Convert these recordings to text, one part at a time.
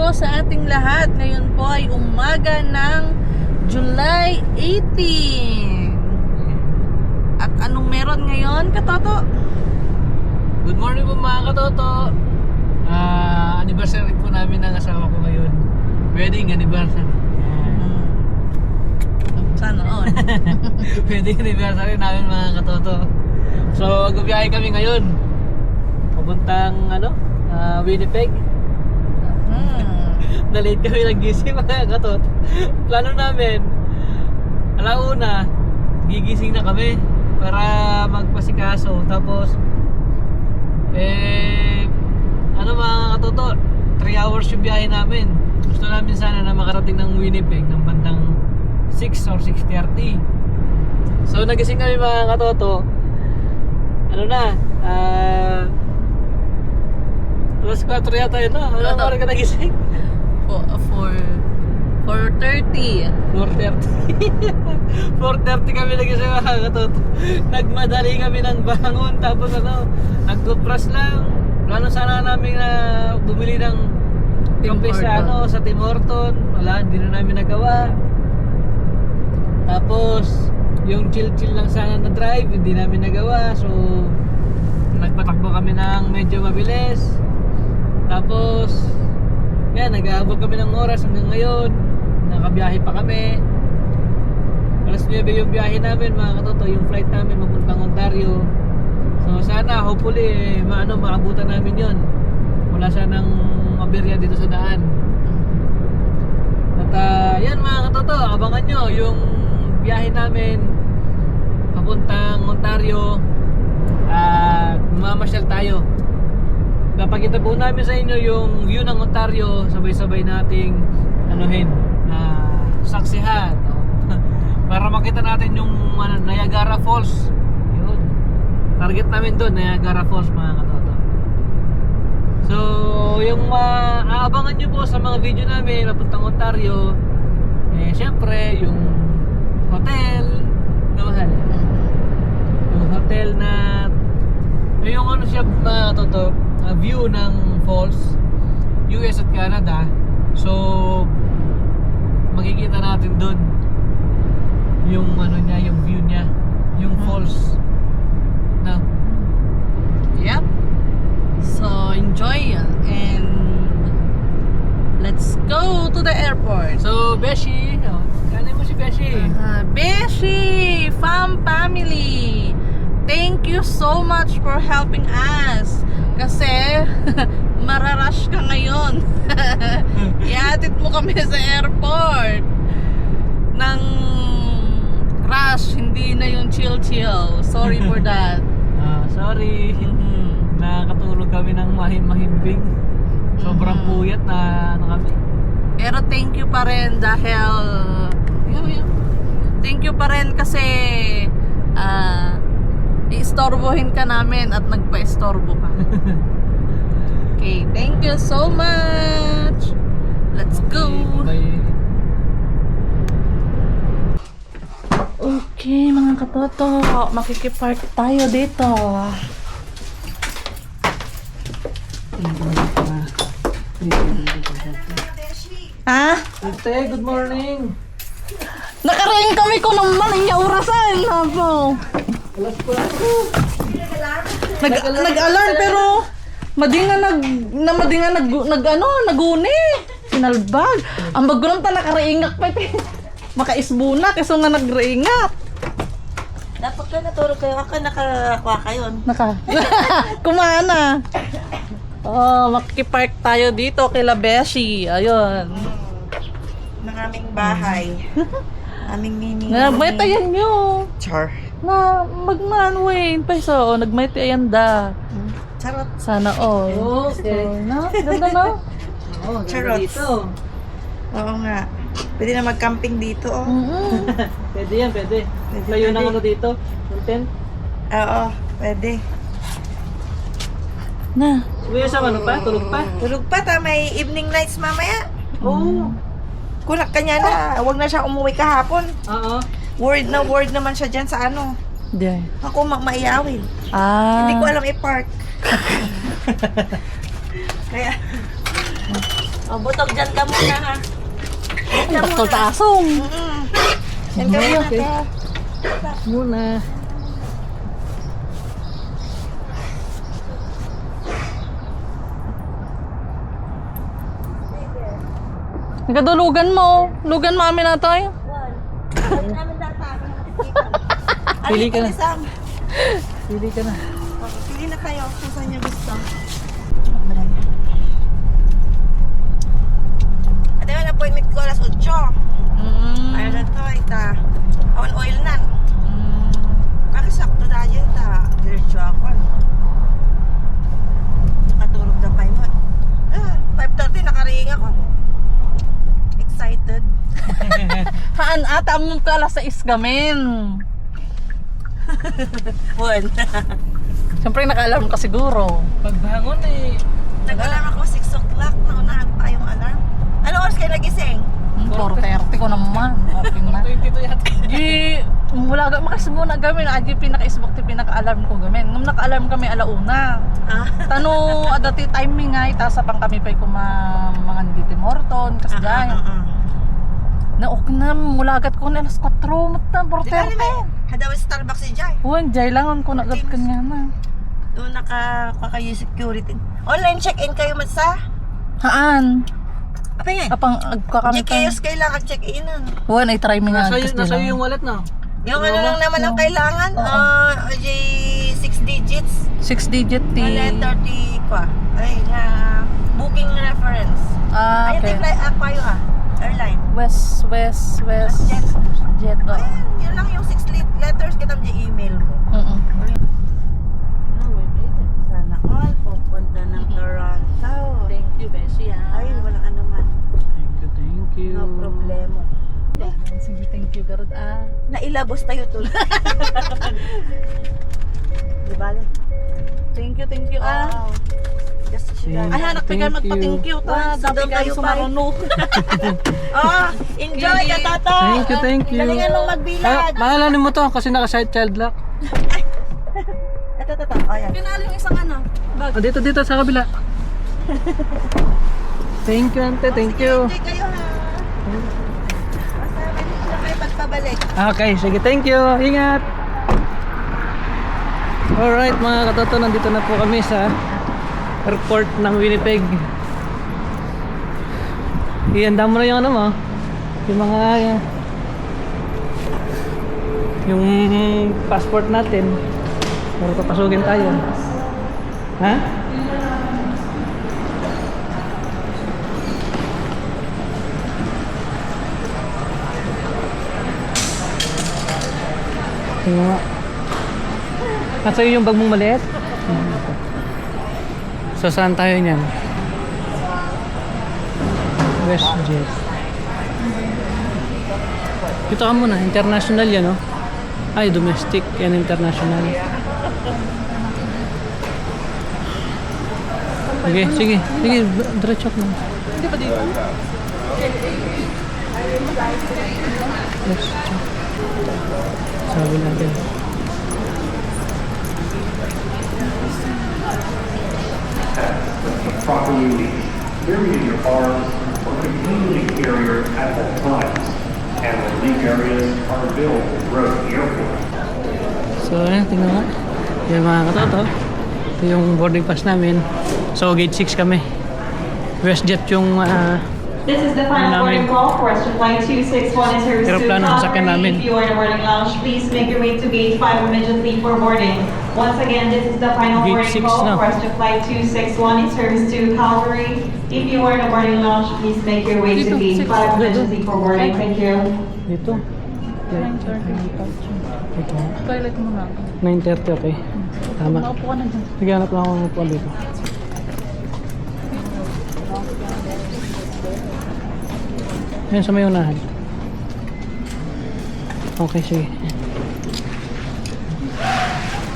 po sa ating lahat. Ngayon po ay umaga ng July 18. At anong meron ngayon, Katoto? Good morning po mga katoto. Anniversary po namin ng asawa ko ngayon. Wedding anniversary. Sana all. Wedding anniversary namin mga katoto. So magbibiyahe kami ngayon. Papuntang Winnipeg. Na-late kami nagising mga katoto. Plano namin, alauna, gigising na kami para magpasikaso. Tapos mga katoto, 3 hours yung biyahe namin. Gusto namin sana na makarating ng Winnipeg ng bandang 6 or 6:30. So nagising kami mga katoto. Alas 4 yata yun, no? Ano oras ka nagising? 4:30. 4:30 kami nagising mga katoto. Nagmadali kami ng bangon. Tapos nag-toothbrush lang. Plano sana namin na bumili ng kape sa Tim Horton. Wala, hindi na namin nagawa. Tapos yung chill lang sana na drive, hindi namin nagawa. So nagpatakbo kami ng medyo mabilis. Tapos yan, nag-aabot kami ng oras hanggang ngayon. Nakabiyahe pa kami. Alas 9 yung biyahe namin mga katoto, yung flight namin papuntang Ontario. So sana hopefully maabutan namin yon. Wala sanang maberya dito sa daan. At yan mga katoto, abangan nyo yung biyahe namin papuntang Ontario. Mamasyal tayo. Papakita po namin sa inyo yung view ng Ontario. Sabay-sabay nating saksihan, no? Para makita natin yung Niagara Falls. Yun. Target namin doon, Niagara Falls mga katoto. So yung aabangan nyo po sa mga video namin papuntang Ontario, syempre yung hotel na mahal. Yung hotel na yung siya mga katoto, view ng falls, US at Canada. So makikita natin doon yung yung view niya, yung falls. No? Yep. So enjoy and let's go to the airport. So Beshi, kanin mo si Beshi. Beshi family, thank you so much for helping us. Kasi mararush ka ngayon. Iatid mo kami sa airport ng rush, hindi na yung chill. Sorry for that. Sorry. Nakatulog kami ng mahimbing. Sobrang puyat na kami. Pero thank you pa rin dahil thank you pa rin kasi iistorbohin ka namin at nagpa-istorbo ka. Okay, thank you so much. Let's go. Bye. Okay, mga katoto, makikipark tayo dito. Ha? Ate, good morning. Nakaraing kami ko naman inya orasan na po. Alas 4. Nag-alarm pero naguni. Sinalbag. Ang bagulang ta nakaraingak pa makaisbuna kasi nga nagreingak. Dapat ka natulog kayo. Ako nakakuha kayo. Kumana. Makikipark tayo dito kila Beshi. Ayun. Ng aming bahay. Aming mini. Nagmaytayan nyo. Char. Na magmanwain pa so nagmaytayan da. Charot. Sana all. Okay. No? Ganda no? Charot. Dito. Oo nga. Pwede na mag-camping dito, oh. Pwede yan, pwede. Layo ng dito. Content. Oo, pwede. Na. Uwi sa pa? Tulog pa? Tulog pa, may evening lights mamaya. Oo. Kunak ka niya na. Huwag na siya umuwi kahapon. Oo. Word naman siya dyan sa ano. Diyan. Ako maiyawin. Hindi ko alam i-park. Kaya, O, butog dyan ka muna ha. Dyan ka Bakto muna. tasong. Dyan ka muna Okay. ka. Muna. Nagkadulugan mo. Lugan mami na tayo. Ayun namin data. Pili ka na. Isang. Pili ka na. Okay, pili na kayo kung saan niyo gusto. Ate, may appointment ko alas 8. Ayaw na to, ita. On oil na. Bakit sakto na yun, ita? Diretso ako. Nakaturog na pa yun. 5:30, nakaring ako. Excited. Haan ata mo ka alas 6 gamin. One. Siyempre naka-alarm ka siguro. Pagbangon eh. Nag-alarm ako 6 o'clock. Naunahan pa yung alarm. Ano oras kayo nagising? 4:30 ko naman. Okay na. 22 yata. Di, mula makasbo na gamin. Adi pinaka-isbok ti pinaka-alarm ko gamin. Ngam naka-alarm kami alauna. Tano adati timing nga itasa pang kami pa mga diti Morton kasi dyan. Na okay na mulagat ko na alas 4 mata 4:30. Hadaw Starbucks si Jai. Huwag jay lang ko nagat ka nga na. Doon nakakayo security. Online check-in kayo sa? Haan. Apa yan? Apang agkakamit GKS kailangan check-inan. Huwag ay try mi nga. Nasa iyo yung wallet na. Yung ano lang naman ang kailangan, J6 digits. 6 digit ti. Letter T pa. Ay, booking reference. Ah, Ayun, okay. tingnan kayo airline. West. Jet. Jet. Oh. Ayun, yun lang yung 6 letters kitang email mo. Sana all pupunta ng Toronto. Thank you, Beshi. Ay, walang anuman. Thank you. No problema. Sige, thank you, Garod. Nailabos tayo tuloy. Di bale? Thank you. Wow. Just Thank Ay, hanak Thank pagay you. magpa-thank you. Ah, Dapat doon kayo kayo pa. sumarunok. Enjoy ka, Tato. Thank you. Galingan mong magbilad. Mahalanin mo to kasi naka-side child lock. Ito. Ayan. Pinalo yung isang ano. Bag. Dito sa kabila. Thank you, ante. Thank you. Enjoy kayo, ha. Basta may na kayo pagpabalik. Okay, sige. Thank you. Ingat. Alright, mga katoto, nandito na po kami sa airport ng Winnipeg. Ihanda mo na yung ano mo. Yung mga yung passport natin. Para papasukin tayo. Ha? Tingnan nga. Nasa yung bag mong maliit? So saan tayo niyan? WestJet. Dito ka muna, international yan, no? Ay, domestic and international. Sige, diretso ka lang. Hindi ba dito? WestJet. Sabi natin. Properly clearing your arms or continually carrier at all times. And the leak areas are built throughout the airport. So ayan, tingnan nga. Yung mga katoto. Ito yung boarding pass namin. So gate 6 kami. WestJet yung This is the final boarding call for Western Flight 261 in service to Aeroplano, sasakyan namin. Calgary. If you are in the boarding lounge, please make your way to gate 5 immediately for boarding. Once again, this is the final Gate boarding 6 call na. for Western Flight 261 in service to Calgary. If you are in the boarding lounge, please make your way to Dito, gate 5 immediately for boarding. Thank you. dito. Ito. Toilet mo na. 9:30, okay. Tama. Naupo ka na dyan. Naghanap lang ako ng upuan dito. Ayun sa may unahan. Okay, sige.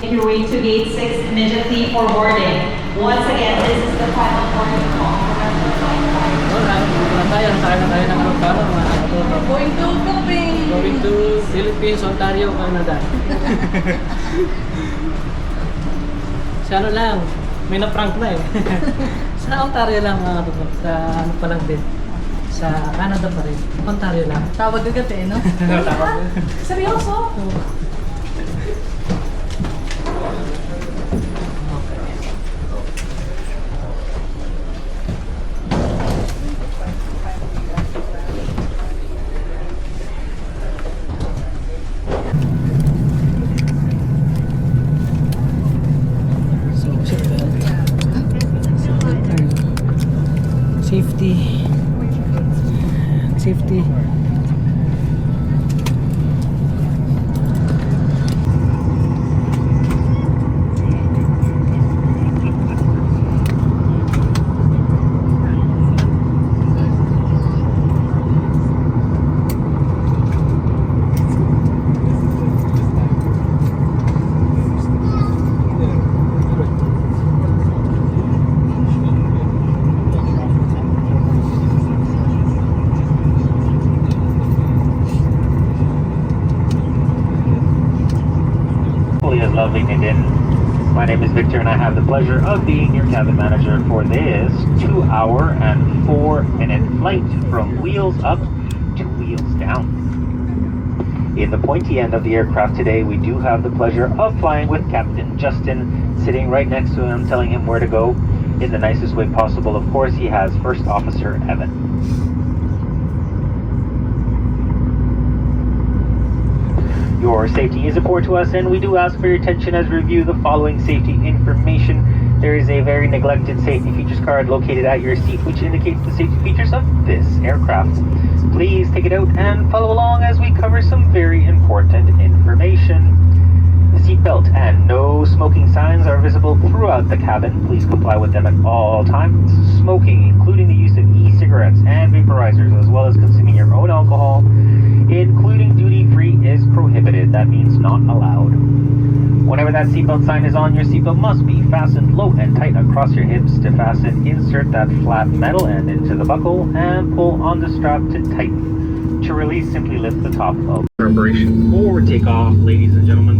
Make your way to gate 6 immediately for boarding. Once again, this is the final boarding call for Western Flight 5. Wala tayo. Sakay na tayo ng aeroplano, mga katoto. Going to Philippines. Going to Philippines, Ontario, Canada. Sa ano lang, May na-prank na eh. Sa Ontario lang mga katoto. Sa ano pa lang din. Sa Canada pa rin. Ontario lang. Tawag agad eh, no? Tawag. Seryoso? So, seatbelt. Seatbelt tayo. Safety. Safety. Is lovely, Nadine. My name is Victor and I have the pleasure of being your cabin manager for this 2-hour and 4-minute flight from wheels up to wheels down. In the pointy end of the aircraft today, we do have the pleasure of flying with Captain Justin, sitting right next to him, telling him where to go in the nicest way possible. Of course, he has First Officer Evan. Your safety is important to us, and we do ask for your attention as we review the following safety information. There is a very neglected safety features card located at your seat, which indicates the safety features of this aircraft. Please take it out and follow along as we cover some very important information. The seatbelt and no smoking signs are visible throughout the cabin. Please comply with them at all times. Smoking, including the use of e-cigarettes and vaporizers, as well as consuming your own alcohol, including duty-free, is prohibited. That means not allowed. Whenever that seatbelt sign is on, your seatbelt must be fastened low and tight across your hips. To fasten, insert that flat metal end into the buckle and pull on the strap to tighten. To release, simply lift the top of preparation for takeoff, ladies and gentlemen.